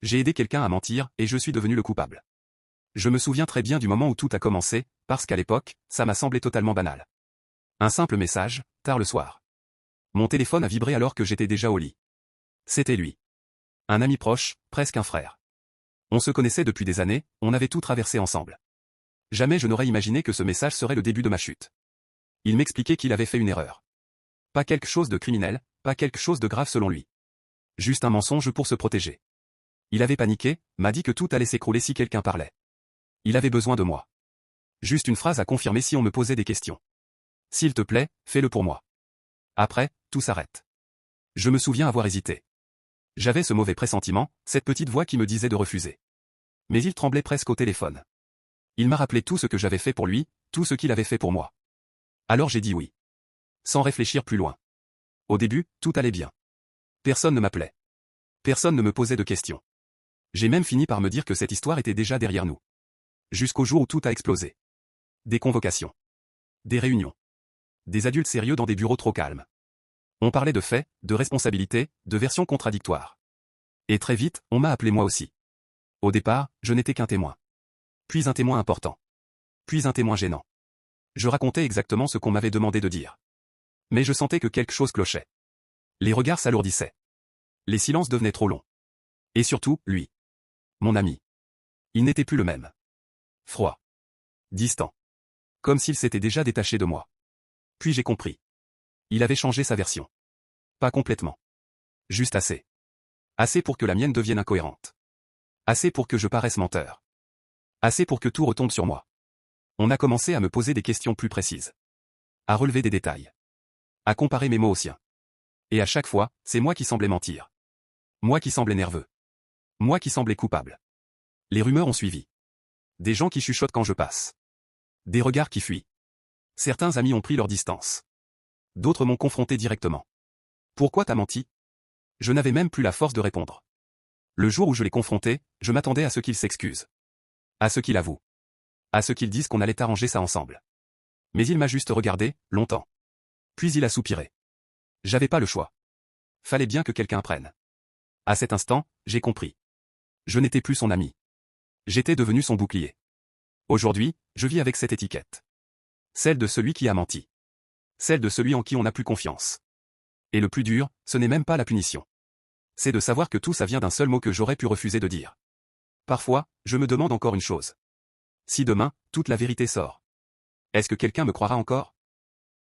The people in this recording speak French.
J'ai aidé quelqu'un à mentir et je suis devenu le coupable. Je me souviens très bien du moment où tout a commencé, parce qu'à l'époque, ça m'a semblé totalement banal. Un simple message, tard le soir. Mon téléphone a vibré alors que j'étais déjà au lit. C'était lui. Un ami proche, presque un frère. On se connaissait depuis des années, on avait tout traversé ensemble. Jamais je n'aurais imaginé que ce message serait le début de ma chute. Il m'expliquait qu'il avait fait une erreur. Pas quelque chose de criminel, pas quelque chose de grave selon lui. Juste un mensonge pour se protéger. Il avait paniqué, m'a dit que tout allait s'écrouler si quelqu'un parlait. Il avait besoin de moi. Juste une phrase à confirmer si on me posait des questions. S'il te plaît, fais-le pour moi. Après, tout s'arrête. Je me souviens avoir hésité. J'avais ce mauvais pressentiment, cette petite voix qui me disait de refuser. Mais il tremblait presque au téléphone. Il m'a rappelé tout ce que j'avais fait pour lui, tout ce qu'il avait fait pour moi. Alors j'ai dit oui. Sans réfléchir plus loin. Au début, tout allait bien. Personne ne m'appelait. Personne ne me posait de questions. J'ai même fini par me dire que cette histoire était déjà derrière nous. Jusqu'au jour où tout a explosé. Des convocations. Des réunions. Des adultes sérieux dans des bureaux trop calmes. On parlait de faits, de responsabilités, de versions contradictoires. Et très vite, on m'a appelé moi aussi. Au départ, je n'étais qu'un témoin. Puis un témoin important. Puis un témoin gênant. Je racontais exactement ce qu'on m'avait demandé de dire. Mais je sentais que quelque chose clochait. Les regards s'alourdissaient. Les silences devenaient trop longs. Et surtout, lui. Mon ami. Il n'était plus le même. Froid. Distant. Comme s'il s'était déjà détaché de moi. Puis j'ai compris. Il avait changé sa version. Pas complètement. Juste assez. Assez pour que la mienne devienne incohérente. Assez pour que je paraisse menteur. Assez pour que tout retombe sur moi. On a commencé à me poser des questions plus précises. À relever des détails. À comparer mes mots aux siens. Et à chaque fois, c'est moi qui semblais mentir. Moi qui semblais nerveux. Moi qui semblais coupable. Les rumeurs ont suivi. Des gens qui chuchotent quand je passe. Des regards qui fuient. Certains amis ont pris leur distance. D'autres m'ont confronté directement. Pourquoi t'as menti? Je n'avais même plus la force de répondre. Le jour où je l'ai confronté, je m'attendais à ce qu'il s'excuse. À ce qu'il avoue. À ce qu'il dise qu'on allait arranger ça ensemble. Mais il m'a juste regardé, longtemps. Puis il a soupiré. J'avais pas le choix. Fallait bien que quelqu'un prenne. À cet instant, j'ai compris. Je n'étais plus son ami. J'étais devenu son bouclier. Aujourd'hui, je vis avec cette étiquette. Celle de celui qui a menti. Celle de celui en qui on n'a plus confiance. Et le plus dur, ce n'est même pas la punition. C'est de savoir que tout ça vient d'un seul mot que j'aurais pu refuser de dire. Parfois, je me demande encore une chose. Si demain, toute la vérité sort. Est-ce que quelqu'un me croira encore?